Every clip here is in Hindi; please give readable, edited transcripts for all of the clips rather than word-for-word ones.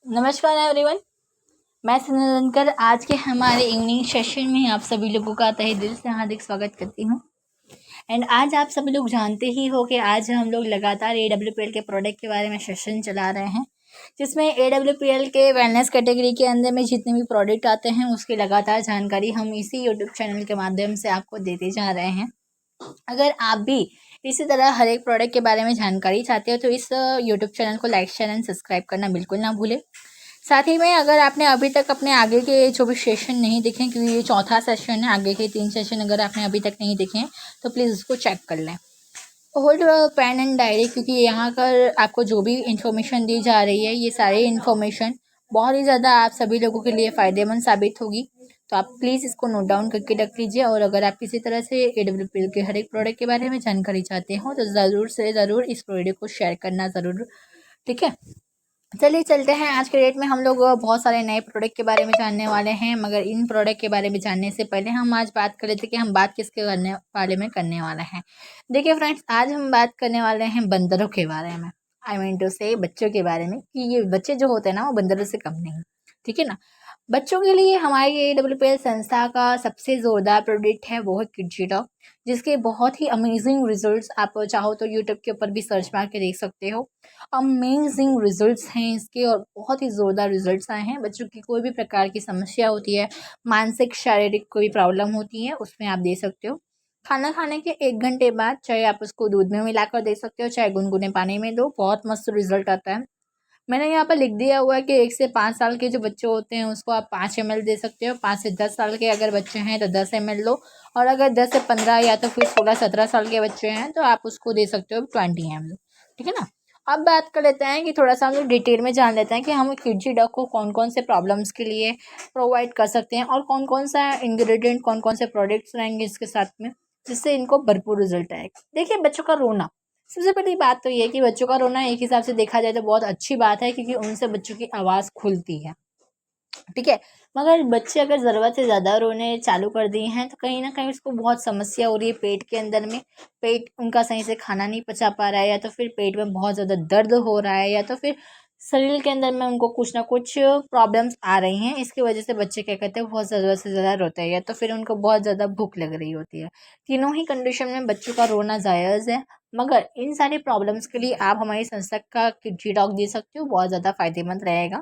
नमस्कार एवरीवन, मैं सुनकर आज के हमारे इवनिंग सेशन में आप सभी लोगों का तहे दिल से हार्दिक स्वागत करती हूँ। एंड आज आप सभी लोग जानते ही हो कि आज हम लोग लगातार AWPL के प्रोडक्ट के बारे में सेशन चला रहे हैं, जिसमें AWPL के वेलनेस कैटेगरी के अंदर में जितने भी प्रोडक्ट आते हैं उसकी लगातार जानकारी हम इसी यूट्यूब चैनल के माध्यम से आपको देते जा रहे हैं। अगर आप भी इसी तरह हर एक प्रोडक्ट के बारे में जानकारी चाहते हो तो इस यूट्यूब चैनल को लाइक शेयर एंड सब्सक्राइब करना बिल्कुल ना भूलें। साथ ही में अगर आपने अभी तक अपने आगे के जो भी सेशन नहीं देखे, क्योंकि ये चौथा सेशन है, आगे के 3 सेशन अगर आपने अभी तक नहीं देखे हैं तो प्लीज़ उसको चेक कर लें। होल्ड पेन एंड डायरी, क्योंकि यहाँ पर आपको जो भी इन्फॉर्मेशन दी जा रही है ये सारी इन्फॉर्मेशन बहुत ही ज़्यादा आप सभी लोगों के लिए फ़ायदेमंद साबित होगी। तो आप प्लीज़ इसको नोट डाउन करके रख लीजिए। और अगर आप किसी तरह से AWPL के हर एक प्रोडक्ट के बारे में जानकारी चाहते हो तो ज़रूर से ज़रूर इस वीडियो को शेयर करना ज़रूर, ठीक है। चलिए चलते हैं। आज के डेट में हम लोग बहुत सारे नए प्रोडक्ट के बारे में जानने वाले हैं, मगर इन प्रोडक्ट के बारे में जानने से पहले हम आज बात कर रहे थे कि हम बात किसके बारे में करने वाले हैं। देखिए फ्रेंड्स, आज हम बात करने वाले हैं बंदरों के बारे में। आई मीन टू से बच्चों के बारे में, कि ये बच्चे जो होते हैं ना वो बंदरों से कम नहीं, ठीक है ना। बच्चों के लिए हमारी AWPL संस्था का सबसे ज़ोरदार प्रोडक्ट है वो है किडजी डॉग, जिसके बहुत ही अमेजिंग रिजल्ट्स आप चाहो तो यूट्यूब के ऊपर भी सर्च मार के देख सकते हो। अमेजिंग रिजल्ट्स हैं इसके और बहुत ही ज़ोरदार रिजल्ट्स आए हैं। बच्चों की कोई भी प्रकार की समस्या होती है, मानसिक शारीरिक कोई प्रॉब्लम होती है, उसमें आप दे सकते हो। खाना खाने के 1 घंटे बाद चाहे आप उसको दूध में मिलाकर दे सकते हो, चाहे गुनगुने पानी में दो, बहुत मस्त रिजल्ट आता है। मैंने यहाँ पर लिख दिया हुआ है कि 1 से 5 साल के जो बच्चे होते हैं उसको आप 5 ml दे सकते हो। 5 से 10 साल के अगर बच्चे हैं तो 10 ml लो, और अगर 10 से 15 या तो फिर 16-17 साल के बच्चे हैं तो आप उसको दे सकते हो 20 ml, ठीक है ना। अब बात कर लेते हैं कि थोड़ा सा हम लोग डिटेल में जान लेते हैं कि हम किडजी डॉग को कौन कौन से प्रॉब्लम्स के लिए प्रोवाइड कर सकते हैं और कौन कौन सा इंग्रेडिएंट, कौन कौन से प्रोडक्ट्स रहेंगे इसके साथ में, जिससे इनको भरपूर रिजल्ट आएगा। देखिए, बच्चों का रोना, सबसे पहली बात तो ये है कि बच्चों का रोना एक हिसाब से देखा जाए तो बहुत अच्छी बात है, क्योंकि उनसे बच्चों की आवाज़ खुलती है, ठीक है। मगर बच्चे अगर ज़रूरत से ज़्यादा रोने चालू कर दिए हैं तो कहीं ना कहीं उसको बहुत समस्या हो रही है पेट के अंदर में। पेट उनका सही से खाना नहीं पचा पा रहा है, या तो फिर पेट में बहुत ज़्यादा दर्द हो रहा है, या तो फिर शरीर के अंदर में उनको कुछ ना कुछ प्रॉब्लम्स आ रही हैं। इसकी वजह से बच्चे क्या कहते हैं, बहुत ज़रूरत से ज़्यादा रोते हैं, या तो फिर उनको बहुत ज़्यादा भूख लग रही होती है। तीनों ही कंडीशन में बच्चों का रोना जायज़ है। मगर इन सारी प्रॉब्लम्स के लिए आप हमारी संस्था का किडजी डॉग दे सकते हो, बहुत ज़्यादा फायदेमंद रहेगा,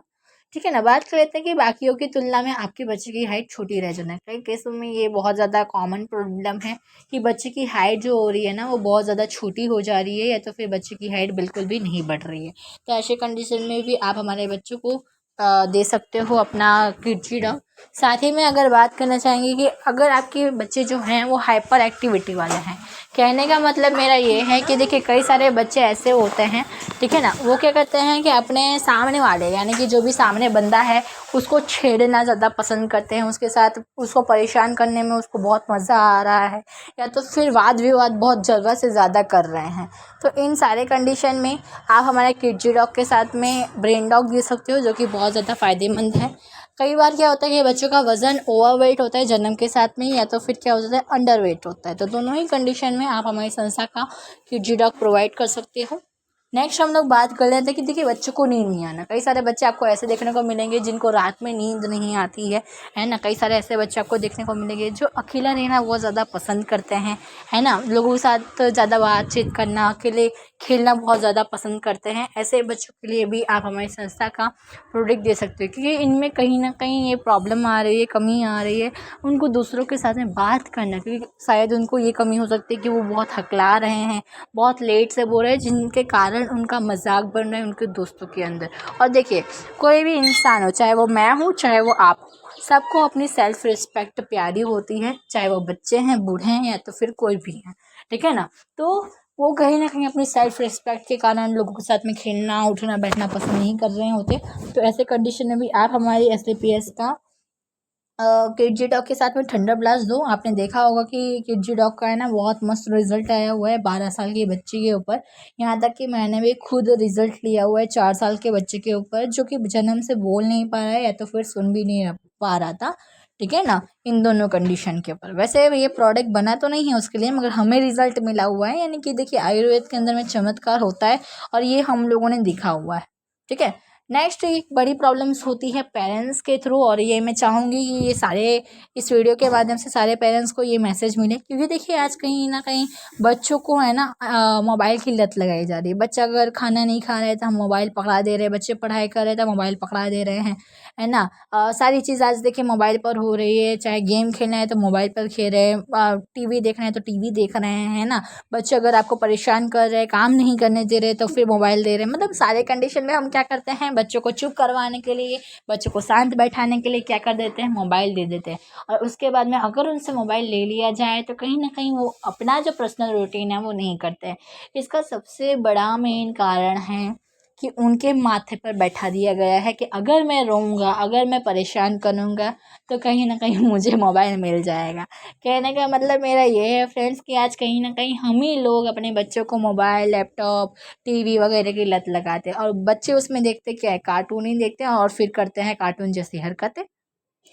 ठीक है ना। बात कर लेते हैं कि बाकियों की तुलना में आपके बच्चे की हाइट छोटी रह जाना है। कई केसों में ये बहुत ज़्यादा कॉमन प्रॉब्लम है कि बच्चे की हाइट जो हो रही है ना वो बहुत ज़्यादा छोटी हो जा रही है, या तो फिर बच्चे की हाइट बिल्कुल भी नहीं बढ़ रही है। तो ऐसे कंडीशन में भी आप हमारे बच्चों को दे सकते हो अपना किडजी डॉग। साथ ही में अगर बात करना चाहेंगे कि अगर आपके बच्चे जो हैं वो हाइपर एक्टिविटी वाले हैं, कहने का मतलब मेरा ये है कि देखिए, कई सारे बच्चे ऐसे होते हैं, ठीक है ना, वो क्या करते हैं कि अपने सामने वाले, यानी कि जो भी सामने बंदा है उसको छेड़ना ज़्यादा पसंद करते हैं, उसके साथ उसको परेशान करने में उसको बहुत मज़ा आ रहा है, या तो फिर वाद विवाद बहुत ज़रूरत से ज़्यादा कर रहे हैं। तो इन सारे कंडीशन में आप हमारे किडजी डॉग के साथ में ब्रेन डॉग दे सकते हो, जो कि बहुत ज़्यादा फ़ायदेमंद है। कई बार क्या होता है कि बच्चों का वज़न ओवरवेट होता है जन्म के साथ में, या तो फिर क्या होता है अंडरवेट होता है। तो दोनों ही कंडीशन में आप हमारी संस्था का किडजी डॉग प्रोवाइड कर सकते हो। नेक्स्ट हम लोग बात कर लेते हैं कि देखिए, बच्चों को नींद नहीं आना। कई सारे बच्चे आपको ऐसे देखने को मिलेंगे जिनको रात में नींद नहीं आती है ना। कई सारे ऐसे बच्चे आपको देखने को मिलेंगे जो अकेला रहना बहुत ज़्यादा पसंद करते हैं, है ना। लोगों के साथ ज़्यादा बातचीत करना, अकेले खेलना बहुत ज़्यादा पसंद करते हैं। ऐसे बच्चों के लिए भी आप हमारी संस्था का प्रोडक्ट दे सकते हो, क्योंकि इनमें कहीं ना कहीं ये प्रॉब्लम आ रही है, कमी आ रही है उनको दूसरों के साथ में बात करना, क्योंकि शायद उनको ये कमी हो सकती है कि वो बहुत हकला रहे हैं, बहुत लेट से बोल रहे हैं, जिनके कारण उनका मजाक बन रहा है उनके दोस्तों के अंदर। और देखिए, कोई भी इंसान हो, चाहे वो मैं हूँ चाहे वो आप हो, सबको अपनी सेल्फ रिस्पेक्ट प्यारी होती है, चाहे वो बच्चे हैं, बूढ़े हैं, या तो फिर कोई भी है, ठीक है ना। तो वो कहीं ना कहीं अपनी सेल्फ रिस्पेक्ट के कारण लोगों के साथ में खेलना, उठना, बैठना पसंद नहीं कर रहे होते। तो ऐसे कंडीशन में भी आप हमारी SLPS का किडजी डॉग के साथ में थंडर ब्लास्ट दो। आपने देखा होगा कि किडजी डॉग का है ना बहुत मस्त रिजल्ट आया हुआ है 12 साल के बच्चे के ऊपर। यहाँ तक कि मैंने भी खुद रिजल्ट लिया हुआ है 4 साल के बच्चे के ऊपर, जो कि जन्म से बोल नहीं पा रहा है, या तो फिर सुन भी नहीं पा रहा था, ठीक है ना। इन दोनों कंडीशन के ऊपर वैसे ये प्रोडक्ट बना तो नहीं है उसके लिए, मगर हमें रिजल्ट मिला हुआ है। यानी कि देखिए, आयुर्वेद के अंदर में चमत्कार होता है और ये हम लोगों ने देखा हुआ है, ठीक है। नेक्स्ट एक बड़ी प्रॉब्लम्स होती है पेरेंट्स के थ्रू, और ये मैं चाहूँगी कि ये सारे इस वीडियो के माध्यम से सारे पेरेंट्स को ये मैसेज मिले, क्योंकि देखिए आज कहीं ना कहीं बच्चों को है ना मोबाइल की लत लगाई जा रही है। बच्चा अगर खाना नहीं खा रहा है तो हम मोबाइल पकड़ा दे रहे हैं, बच्चे पढ़ाई कर रहे हैं तो मोबाइल पकड़ा दे रहे हैं, है ना। सारी चीज़ आज देखिए मोबाइल पर हो रही है, चाहे गेम खेलना है तो मोबाइल पर खेल रहे हैं, टीवी देखना है तो टीवी देख रहे हैं, है ना। बच्चे अगर आपको परेशान कर रहे हैं, काम नहीं करने दे रहे तो फिर मोबाइल दे रहे हैं। मतलब सारे कंडीशन में हम क्या करते हैं, बच्चों को चुप करवाने के लिए, बच्चों को शांत बैठाने के लिए क्या कर देते हैं, मोबाइल दे देते हैं। और उसके बाद में अगर उनसे मोबाइल ले लिया जाए तो कहीं ना कहीं वो अपना जो पर्सनल रूटीन है वो नहीं करते हैं। इसका सबसे बड़ा मेन कारण है कि उनके माथे पर बैठा दिया गया है कि अगर मैं रोऊंगा, अगर मैं परेशान करूंगा तो कहीं ना कहीं मुझे मोबाइल मिल जाएगा। कहने का मतलब मेरा ये है फ्रेंड्स कि आज कहीं ना कहीं हम ही लोग अपने बच्चों को मोबाइल, लैपटॉप, टीवी वगैरह की लत लगाते हैं, और बच्चे उसमें देखते क्या है, कार्टून ही देखते हैं और फिर करते हैं कार्टून जैसी हरकतें,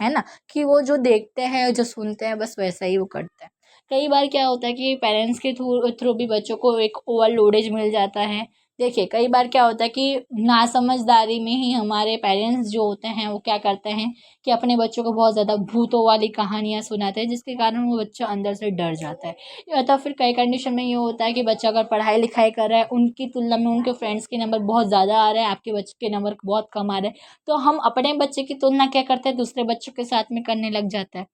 है ना। कि वो जो देखते हैं, जो सुनते हैं, बस वैसा ही वो करते हैं। कई बार क्या होता है कि पेरेंट्स के थ्रू थ्रू भी बच्चों को एक ओवरलोडेज मिल जाता है। देखिए कई बार क्या होता है कि नासमझदारी में ही हमारे पेरेंट्स जो होते हैं वो क्या करते हैं कि अपने बच्चों को बहुत ज़्यादा भूतों वाली कहानियाँ सुनाते हैं, जिसके कारण वो बच्चा अंदर से डर जाता है। या तो फिर कई कंडीशन में ये होता है कि बच्चा अगर पढ़ाई लिखाई कर रहा है, उनकी तुलना में उनके फ्रेंड्स के नंबर बहुत ज़्यादा आ रहे हैं, आपके बच्चे के नंबर बहुत कम आ रहे हैं, तो हम अपने बच्चे की तुलना क्या करते हैं, दूसरे बच्चों के साथ में करने लग जाता है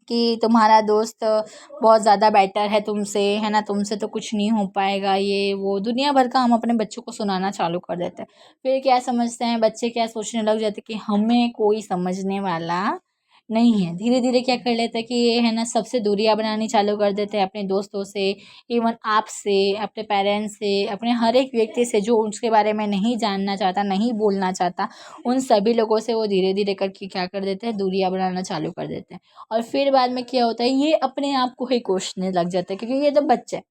कि तुम्हारा दोस्त बहुत ज़्यादा बेटर है तुमसे, है ना, तुमसे तो कुछ नहीं हो पाएगा, ये वो दुनिया भर का हम अपने बच्चों को सुनाना चालू कर देते हैं। फिर क्या समझते हैं बच्चे, क्या सोचने लग जाते हैं कि हमें कोई समझने वाला नहीं है। धीरे धीरे क्या कर लेते हैं कि ये है ना सबसे दूरियां बनानी चालू कर देते हैं, अपने दोस्तों से, इवन आपसे, अपने पेरेंट्स से, अपने हर एक व्यक्ति से जो उसके बारे में नहीं जानना चाहता, नहीं बोलना चाहता, उन सभी लोगों से वो धीरे धीरे करके क्या कर देते हैं, दूरियां बनाना चालू कर देते हैं। और फिर बाद में क्या होता है, ये अपने आप को ही कोसने लग जाते हैं, क्योंकि ये तो बच्चे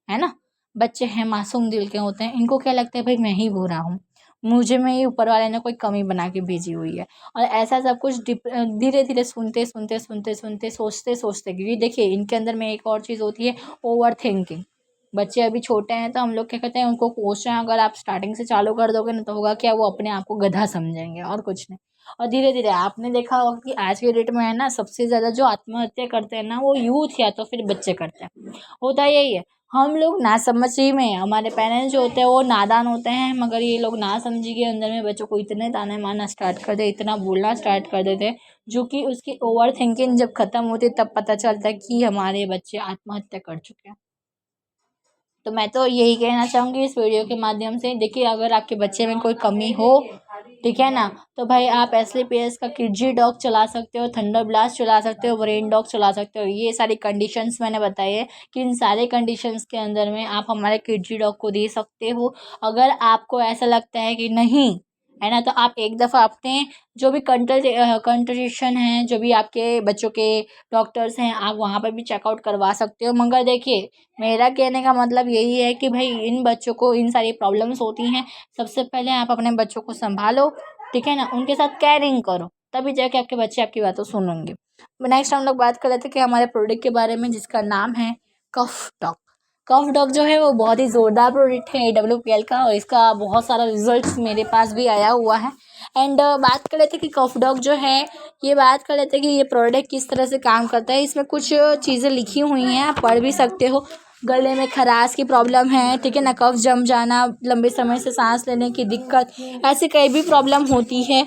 है ना, बच्चे हैं, मासूम दिल के होते हैं, इनको क्या लगता है भाई मैं ही बुरा हूँ, मुझे में ही ऊपर वाले ने कोई कमी बना के भेजी हुई है। और ऐसा सब कुछ धीरे धीरे सुनते सुनते सुनते सुनते सोचते सोचते, क्योंकि देखिए इनके अंदर में एक और चीज़ होती है, ओवर थिंकिंग। बच्चे अभी छोटे हैं तो हम लोग क्या कहते हैं, उनको क्वेश्चन अगर आप स्टार्टिंग से चालू कर दोगे ना तो होगा क्या, वो अपने आप को गधा समझेंगे और कुछ नहीं। और धीरे धीरे आपने देखा होगा कि आज के डेट में है ना सबसे ज़्यादा जो आत्महत्या करते हैं ना वो यूथ या तो फिर बच्चे करते हैं। होता यही है, हम लोग नासमझी में, हमारे पेरेंट्स जो होते हैं वो नादान होते हैं, मगर ये लोग ना समझी के अंदर में बच्चों को इतने ताने मारना स्टार्ट कर दे, इतना बोलना स्टार्ट कर देते हैं, जो कि उसकी ओवर थिंकिंग जब खत्म होती है तब पता चलता है कि हमारे बच्चे आत्महत्या कर चुके हैं। तो मैं तो यही कहना चाहूँगी इस वीडियो के माध्यम से, देखिए अगर आपके बच्चे में कोई कमी हो, ठीक है ना, तो भाई आप एसलीपीएस का किडजी डॉग चला सकते हो, थंडर ब्लास्ट चला सकते हो, ब्रेन डॉग चला सकते हो। ये सारी कंडीशंस मैंने बताई है कि इन सारे कंडीशंस के अंदर में आप हमारे किडजी डॉग को दे सकते हो। अगर आपको ऐसा लगता है कि नहीं, है ना, तो आप एक दफ़ा अपने जो भी कंसल्टेशन है, जो भी आपके बच्चों के डॉक्टर्स हैं, आप वहाँ पर भी चेकआउट करवा सकते हो। मगर देखिए मेरा कहने का मतलब यही है कि भाई इन बच्चों को इन सारी प्रॉब्लम्स होती हैं, सबसे पहले आप अपने बच्चों को संभालो, ठीक है ना, उनके साथ केयरिंग करो, तभी जाके आपके बच्चे आपकी बातों सुनेंगे। नेक्स्ट हम लोग बात कर लेते हैं कि हमारे प्रोडक्ट के बारे में, जिसका नाम है कफ डॉग। कफ डॉग जो है वो बहुत ही ज़ोरदार प्रोडक्ट है AWPL का, और इसका बहुत सारा रिजल्ट्स मेरे पास भी आया हुआ है। एंड बात कर लेते हैं कि कफ डॉग जो है, ये बात कर लेते हैं कि ये प्रोडक्ट किस तरह से काम करता है। इसमें कुछ चीज़ें लिखी हुई हैं, आप पढ़ भी सकते हो। गले में खराश की प्रॉब्लम है, ठीक है ना, कफ जम जाना, लंबे समय से सांस लेने की दिक्कत, ऐसी कई भी प्रॉब्लम होती है,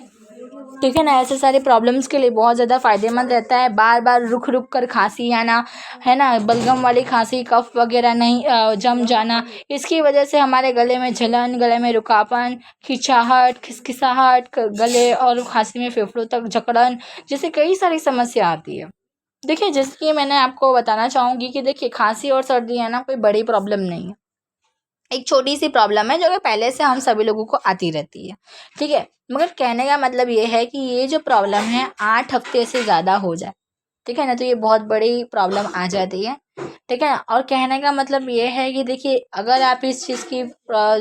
ठीक है ना, ऐसे सारे प्रॉब्लम्स के लिए बहुत ज़्यादा फ़ायदेमंद रहता है। बार बार रुक रुक कर खांसी आना, है ना, बलगम वाली खांसी, कफ वगैरह नहीं जम जाना, इसकी वजह से हमारे गले में जलन, गले में रुखापन, खिंचाहट, खिसखिसाहट, गले और खांसी में फेफड़ों तक जकड़न, जैसे कई सारी समस्या आती है। देखिए जैसे कि मैंने आपको बताना चाहूँगी कि देखिए खांसी और सर्दी है ना कोई बड़ी प्रॉब्लम नहीं है, एक छोटी सी प्रॉब्लम है जो कि पहले से हम सभी लोगों को आती रहती है, ठीक है। मगर कहने का मतलब ये है कि ये जो प्रॉब्लम है 8 हफ्ते से ज़्यादा हो जाए, ठीक है ना, तो ये बहुत बड़ी प्रॉब्लम आ जाती है, ठीक है ना। और कहने का मतलब ये है कि देखिए अगर आप इस चीज़ की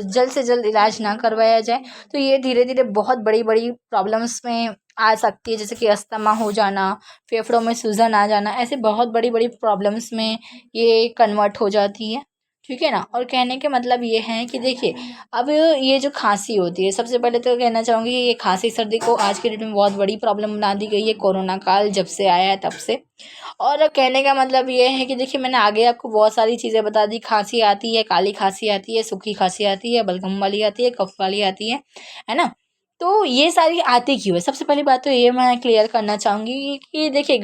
जल्द से जल्द इलाज ना करवाया जाए तो ये धीरे धीरे बहुत बड़ी बड़ी प्रॉब्लम्स में आ सकती है, जैसे कि अस्थमा हो जाना, फेफड़ों में सूजन आ जाना, ऐसे बहुत बड़ी बड़ी प्रॉब्लम्स में ये कन्वर्ट हो जाती है, ठीक है ना। और कहने के मतलब ये है कि देखिए, अब ये जो खांसी होती है, सबसे पहले तो कहना चाहूँगी कि ये खांसी सर्दी को आज के डेट में बहुत बड़ी प्रॉब्लम बना दी गई है, कोरोना काल जब से आया है तब से। और कहने का मतलब ये है कि देखिए, मैंने आगे आपको बहुत सारी चीज़ें बता दी। खांसी आती है, काली खांसी आती है, सूखी खांसी आती है, बलगम वाली आती है, कफ वाली आती है ना। तो ये सारी आती क्यों है? सबसे पहली बात तो ये मैं क्लियर करना चाहूँगी कि देखिए,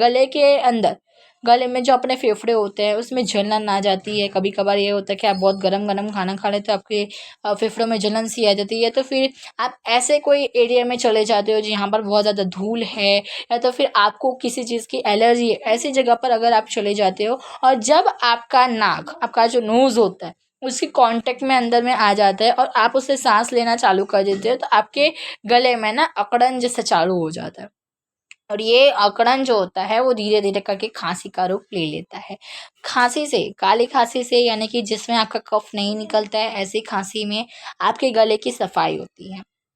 गले में जो अपने फेफड़े होते हैं उसमें जलन आ जाती है। कभी कभार ये होता है कि आप बहुत गरम गरम खाना खा लेते हो, आपके फेफड़ों में जलन सी आ जाती है। तो फिर आप ऐसे कोई एरिया में चले जाते हो जहाँ पर बहुत ज़्यादा धूल है, या तो फिर आपको किसी चीज़ की एलर्जी है, ऐसी जगह पर अगर आप चले जाते हो और जब आपका नाक, आपका जो नोज़ होता है, उसके कांटेक्ट में अंदर में आ जाता है और आप उससे सांस लेना चालू कर देते हो, तो आपके गले में ना अकड़न जैसा चालू हो जाता है। और ये अकड़न जो होता है वो धीरे धीरे करके खांसी का रूप ले लेता है। खांसी से, काली खांसी से, यानी कि जिसमें आपका कफ नहीं निकलता है, ऐसी खांसी में आपके गले की सफाई होती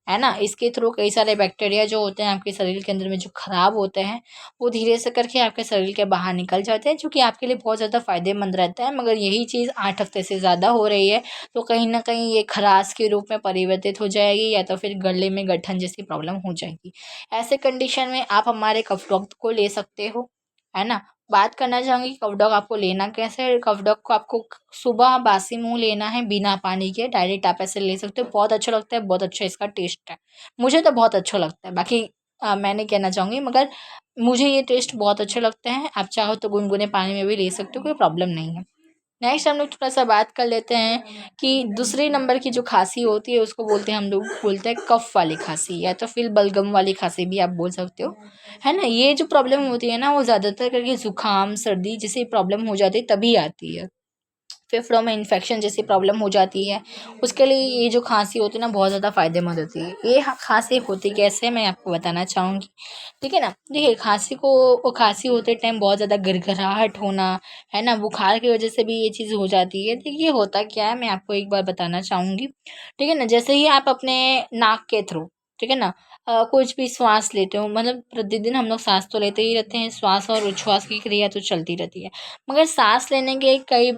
है ना। इसके थ्रू कई सारे बैक्टीरिया जो होते हैं आपके शरीर के अंदर में, जो खराब होते हैं, वो धीरे से करके आपके शरीर के बाहर निकल जाते हैं, जो कि आपके लिए बहुत ज़्यादा फायदेमंद रहता है। मगर यही चीज़ 8 हफ्ते से ज़्यादा हो रही है, तो कहीं ना कहीं ये खराश के रूप में परिवर्तित हो जाएगी, या तो फिर गले में गठन जैसी प्रॉब्लम हो जाएगी। ऐसे कंडीशन में आप हमारे कफ डॉग को ले सकते हो, है ना। बात करना चाहूँगी कफ डॉग आपको लेना कैसे है। कफ डॉग को आपको सुबह बासी मुंह लेना है, बिना पानी के, डायरेक्ट आप ऐसे ले सकते हो। बहुत अच्छा लगता है, बहुत अच्छा इसका टेस्ट है। मुझे तो बहुत अच्छा लगता है, बाकी मैं नहीं कहना चाहूँगी, मगर मुझे ये टेस्ट बहुत अच्छा लगता है। आप चाहो तो गुनगुने पानी में भी ले सकते हो, कोई प्रॉब्लम नहीं है। नेक्स्ट हम लोग थोड़ा सा बात कर लेते हैं कि दूसरे नंबर की जो खांसी होती है उसको बोलते हैं, हम लोग बोलते हैं कफ वाली खांसी, या तो फिर बलगम वाली खांसी भी आप बोल सकते हो, है ना। ये जो प्रॉब्लम होती है ना, वो ज़्यादातर करके जुकाम सर्दी जैसी प्रॉब्लम हो जाती है तभी आती है। फेफड़ों में इन्फेक्शन जैसी प्रॉब्लम हो जाती है, उसके लिए ये जो खांसी होती है ना, बहुत ज़्यादा फायदेमंद होती है। ये खांसी होती कैसे, मैं आपको बताना चाहूँगी, ठीक है ना। देखिए, खांसी होते टाइम बहुत ज़्यादा गड़गड़ाहट होना, है ना, बुखार की वजह से भी ये चीज़ हो जाती है। देखिए, होता क्या है, मैं आपको एक बार बताना चाहूँगी, ठीक है ना। जैसे ही आप अपने नाक के थ्रू, ठीक है ना, कुछ भी श्वास लेते हो, मतलब प्रतिदिन हम लोग सांस तो लेते ही रहते हैं, श्वास और उच्छ्वास की क्रिया तो चलती रहती है, मगर सांस लेने के कई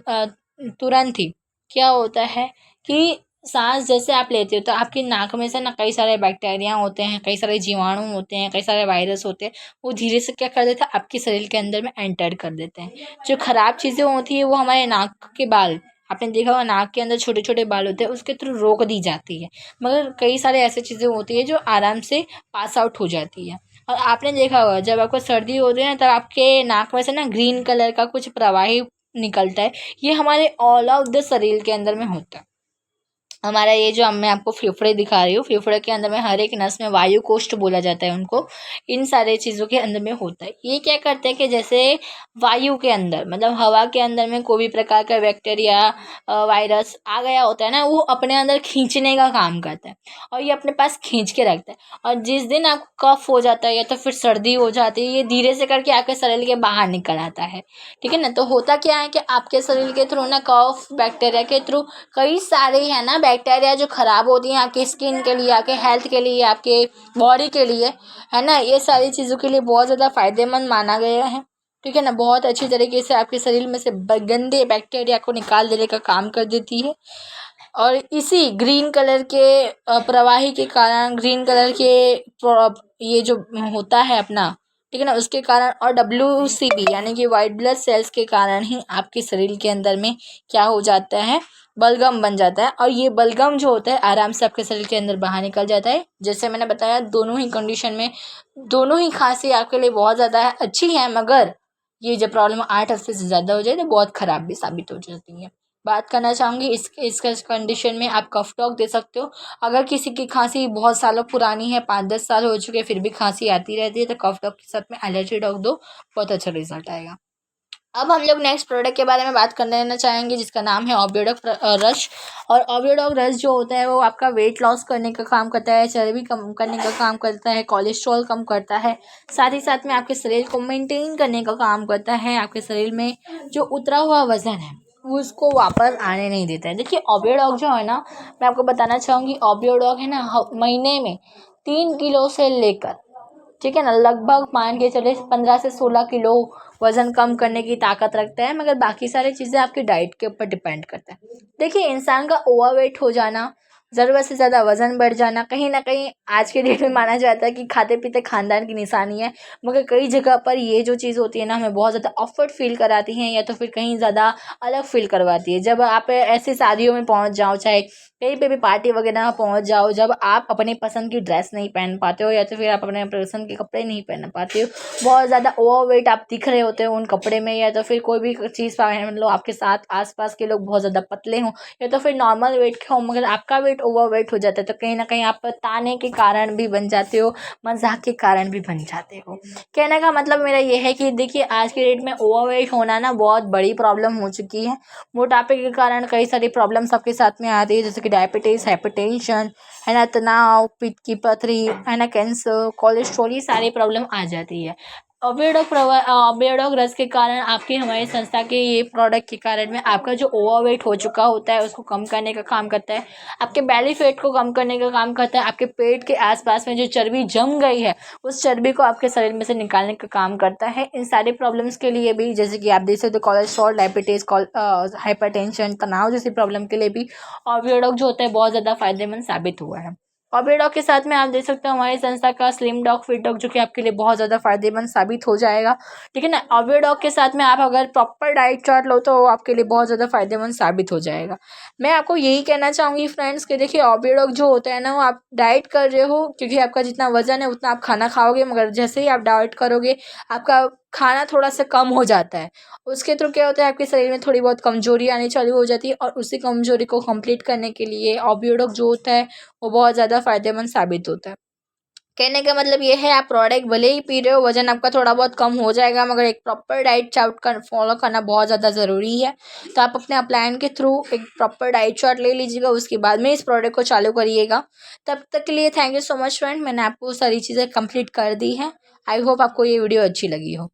तुरंत ही क्या होता है कि सांस जैसे आप लेते हो तो आपकी नाक में से ना कई सारे बैक्टीरिया होते हैं, कई सारे जीवाणु होते हैं, कई सारे वायरस होते हैं, वो धीरे से क्या कर देते हैं, आपके शरीर के अंदर में एंटर कर देते हैं। जो खराब चीज़ें होती है वो हमारे नाक के बाल, आपने देखा होगा नाक के अंदर छोटे छोटे बाल होते हैं, उसके थ्रू रोक दी जाती है। मगर कई सारे ऐसे चीज़ें होती है जो आराम से पास आउट हो जाती है। और आपने देखा होगा जब आपको सर्दी होती है ना, तब आपके नाक में से ना ग्रीन कलर का कुछ प्रवाही निकलता है। ये हमारे ऑल ऑफ द शरीर के अंदर में होता है। हमारा ये जो मैं आपको फेफड़े दिखा रही हूँ, फेफड़े के अंदर में हर एक नस में वायु कोष्ठ बोला जाता है उनको, इन सारे चीज़ों के अंदर में होता है। ये क्या करते हैं कि जैसे वायु के अंदर, मतलब हवा के अंदर में कोई भी प्रकार का बैक्टीरिया वायरस आ गया होता है ना, वो अपने अंदर खींचने का काम करता है और ये अपने पास खींच के रखता है। और जिस दिन आपको कफ हो जाता है या तो फिर सर्दी हो जाती है, ये धीरे से करके आपके शरीर के बाहर निकल आता है, ठीक है ना। तो होता क्या है कि आपके शरीर के थ्रू ना, कफ बैक्टीरिया के थ्रू कई सारे है ना बैक्टीरिया जो खराब होती हैं आपकी स्किन के लिए, आपके हेल्थ के लिए, आपके बॉडी के लिए, है ना, ये सारी चीज़ों के लिए बहुत ज़्यादा फायदेमंद माना गया है, ठीक है ना। बहुत अच्छी तरीके से आपके शरीर में से गंदे बैक्टीरिया को निकाल देने का काम कर देती है। और इसी ग्रीन कलर के प्रवाही के कारण, ग्रीन कलर के ये जो होता है अपना, ठीक है ना, उसके कारण, और WCB यानी कि वाइट ब्लड सेल्स के कारण ही आपके शरीर के अंदर में क्या हो जाता है, बलगम बन जाता है। और ये बलगम जो होता है आराम से आपके शरीर के अंदर बाहर निकल जाता है। जैसे मैंने बताया, दोनों ही कंडीशन में दोनों ही खांसी आपके लिए बहुत ज़्यादा अच्छी है, मगर ये जब प्रॉब्लम 8 हफ्ते से ज़्यादा हो जाए तो बहुत ख़राब भी साबित हो जाती है। बात करना चाहूँगी इसका कंडीशन में आप कफ टॉक दे सकते हो। अगर किसी की खांसी बहुत सालों पुरानी है, 5-10 साल हो चुके हैं, फिर भी खांसी आती रहती है, तो कफ टॉक के साथ में एलर्जी डॉग दो, बहुत अच्छा रिजल्ट आएगा। अब हम लोग नेक्स्ट प्रोडक्ट के बारे में बात कर लेना चाहेंगे, जिसका नाम है ऑबियोडॉक रश। और ऑबियोडॉक रश जो होता है वो आपका वेट लॉस करने का काम करता है, चर्बी कम करने का काम करता है, कोलेस्ट्रॉल कम करता है, साथ ही साथ में आपके शरीर को मेंटेन करने का काम करता है। आपके शरीर में जो उतरा हुआ वजन है वो उसको वापस आने नहीं देता है। देखिए, ऑबियोडॉक जो है ना, मैं आपको बताना चाहूँगी, ऑबियोडॉक है ना, महीने में 3 किलो से लेकर, ठीक है ना। लगभग मान के चले 15 से 16 किलो वज़न कम करने की ताकत रखता है, मगर बाकी सारी चीज़ें आपकी डाइट के ऊपर डिपेंड करता है। देखिए, इंसान का ओवरवेट हो जाना, ज़रूरत से ज़्यादा वज़न बढ़ जाना कहीं न कहीं आज के डेट में माना जाता है कि खाते-पीते ख़ानदान की निशानी है। मगर कई जगह पर ये जो चीज़ होती है ना, हमें बहुत ज़्यादा ऑकवर्ड फ़ील कराती हैं या तो फिर कहीं ज़्यादा अलग फ़ील करवाती है। जब आप ऐसी शादियों में पहुँच जाओ, चाहे कहीं पे भी पार्टी वगैरह में पहुँच जाओ, जब आप अपने पसंद की ड्रेस नहीं पहन पाते हो या तो फिर आप अपने पसंद के कपड़े नहीं पहन पाते हो, बहुत ज़्यादा ओवरवेट आप दिख रहे होते हो उन कपड़े में, या तो फिर कोई भी चीज़ पहन लो, आपके साथ आस-पास के लोग बहुत ज़्यादा पतले हों या तो फिर नॉर्मल वेट के हों, मगर आपका वेट ओवरवेट हो जाता है, तो कहीं न कहीं आप ताने के कारण भी बन जाते हो, मज़ाक के कारण भी बन जाते हो। कहने का मतलब मेरा ये है कि देखिए, आज के डेट में ओवरवेट होना ना बहुत बड़ी प्रॉब्लम हो चुकी है। मोटापे के कारण कई सारी प्रॉब्लम्स आपके साथ में आती है, जैसे कि डायबिटीज़, हाइपरटेंशन, है ना, तनाव, पित्त की पथरी, है ना, कैंसर, कोलेस्ट्रॉल, ये सारी प्रॉब्लम आ जाती है। बेड़ो ग्रस के कारण आपकी हमारी संस्था के ये प्रोडक्ट के कारण में आपका जो ओवरवेट हो चुका होता है उसको कम करने का काम करता है, आपके बेली फैट को कम करने का काम करता है, आपके पेट के आसपास में जो चर्बी जम गई है उस चर्बी को आपके शरीर में से निकालने का काम करता है। इन सारे प्रॉब्लम्स के लिए भी, जैसे कि आप देख सकते हो, कोलेस्ट्रॉल, डायबिटीज़, हाइपरटेंशन, तनाव जैसी प्रॉब्लम के लिए भी ऑर्बिडोक जो होता है बहुत ज़्यादा फायदेमंद साबित हुआ है। ऑर्बिडोक के साथ में आप देख सकते हो हमारी संस्था का स्लिम डॉग, फिट डॉग, जो कि आपके लिए बहुत ज़्यादा फायदेमंद साबित हो जाएगा। ठीक है ना। ऑर्बिडोक के साथ में आप अगर प्रॉपर डाइट चार्ट लो तो आपके लिए बहुत ज़्यादा फायदेमंद साबित हो जाएगा। मैं आपको यही कहना चाहूँगी फ्रेंड्स कि देखिए, ऑर्बिडोक जो होता है ना, वो आप डाइट कर रहे हो क्योंकि आपका जितना वजन है उतना आप खाना खाओगे, मगर जैसे ही आप डाइट करोगे आपका खाना थोड़ा सा कम हो जाता है। उसके थ्रू क्या होता है, आपके शरीर में थोड़ी बहुत कमजोरी आनी चालू हो जाती है, और उसी कमजोरी को कंप्लीट करने के लिए ऑर्बिडोक जो होता है वो बहुत ज़्यादा फायदेमंद साबित होता है। कहने का मतलब ये है, आप प्रोडक्ट भले ही पी रहे हो, वजन आपका थोड़ा बहुत कम हो जाएगा, मगर एक प्रॉपर डाइट चार्ट कर फॉलो करना बहुत ज़्यादा ज़रूरी है। तो आप अपने प्लान के थ्रू एक प्रॉपर डाइट चार्ट ले लीजिएगा, उसके बाद में इस प्रोडक्ट को चालू करिएगा। तब तक के लिए thank you so much friend, मैंने आपको सारी चीज़ें कंप्लीट कर दी हैं। आई होप आपको ये वीडियो अच्छी लगी हो।